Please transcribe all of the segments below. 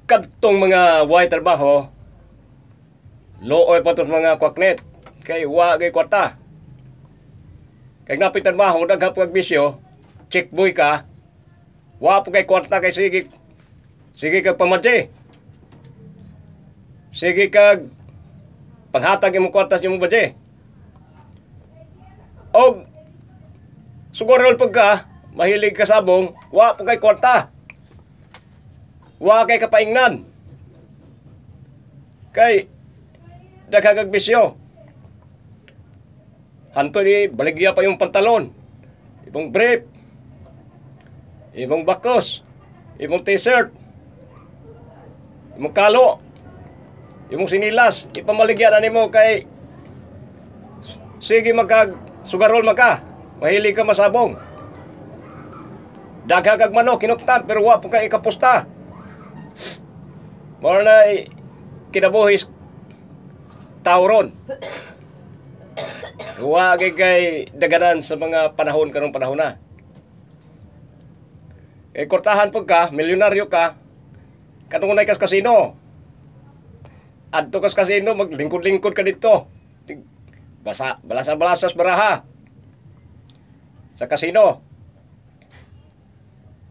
kadtong mga way trabaho, looy pa itong mga kwaknet. Kay wagay kwarta. Kay napit trabaho, naghapag bisyo, check boy ka, wa po kay kwarta kay sige kag pamadje. Sige kag panghatag imong kwarta sa imong badje. O sugurol pag ka, mahilig ka sabong, wa po kay kwarta. Wa kay kapaingnan. Kay daghagag bisyo. Hanto ni baligya pa yung pantalon, ibong brief, ibong bakos, ibong t-shirt, ibong kalo, ibong sinilas, ipamaligyan na nimo kay sige magkag sugarol maka, mahilig ka masabong. Daghagag manok kinuktan pero wa po kay ikapusta. Mao na kinabuhis tawron. Wa kay daganan sa mga panahon karong panahon na. Kortahan pag ka, milyonaryo ka, kanong unay kas kasino. Adto kas kasino, maglingkod-lingkod ka dito. Balasa-balasas baraha. Sa kasino.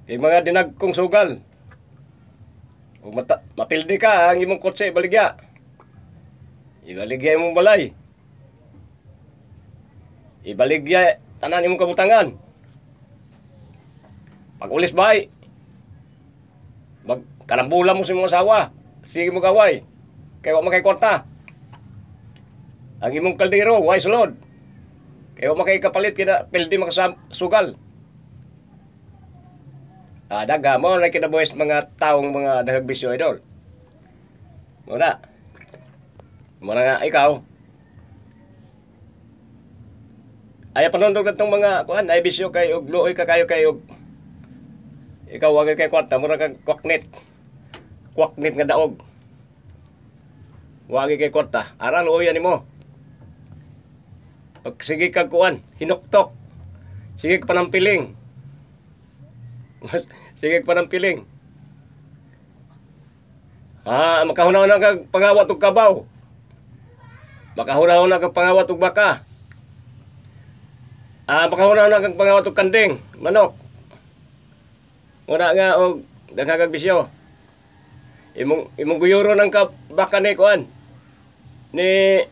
Yung mga dinagkong sugal. Mapildi ka, ang imong kotse, baligya. Ibaligya imong balay. Ibaligya tanan imong kabutangan. Pag ulis bay, magkarambula mo sa imong asawa. Sige mo gaway. Kaya wa makay kwarta. Ang imong kaldero, way sulod. Kaya wa makay kapalit kina pildi makasugal. Daga mo na kinabuhis mga taong mga daghag bisyo idol. Muna. Muna nga ikaw. Ay panondog na itong mga kuan ay bisyo kay og luoy ka kayo kay og ikaw wag kay kwarta mura kag kwaknet. Kwaknet nga daog. Wag kay kwarta, aran luoy nimo. Pag sige kag kuan, hinuktok. Sige ka panampiling. Sige ka panampiling. Makahunaw na kag pangawat og kabaw. Makahunaw na kag pangawat og baka. Makahunaw na kag pangawat og kanding, manok. Muna nga og daghagag bisyo. Imong guyuro ng baka ni kuan ni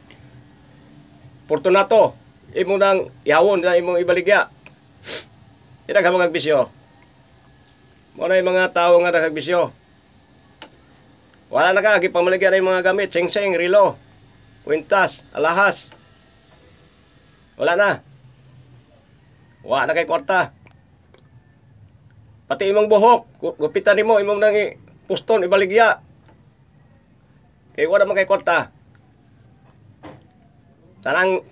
Fortunato. Imong nang ihawon na imong ibaligya. Daghang mga bisyo. Muna yung mga tao nga daghag bisyo. Wala na ka gipamaligya na yung mga gamit, sing-sing, rilo, kwintas, alahas. Wala na. Wala na kay kwarta. Pati imong buhok, gupitan nimo imong nang puston ibaligya. Kay wala man kay kwarta. Tanang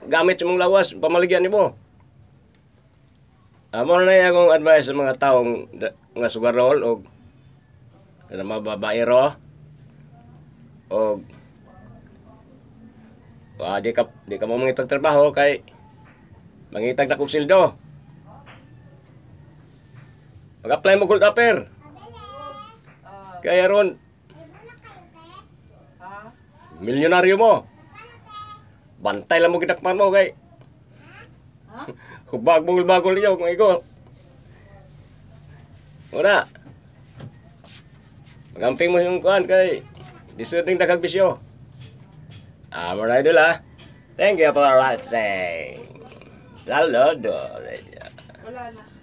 gamit imong lawas pamaligyan nimo. Amo na akong advice sa mga taong nga sugarol og mga mababaero og di ka mo mangitag trabaho kay mangitag na kog sildo. Mag-apply mo gold upper. Kaya ron milyonaryo mo. Bantay lang mo gidakpan mo kay bagol niyo kung ikaw. Wala. Magamping mo yung kuhan kay deserving daghag bisyo. Maray dula. Thank you for watching. Saludo. Wala na.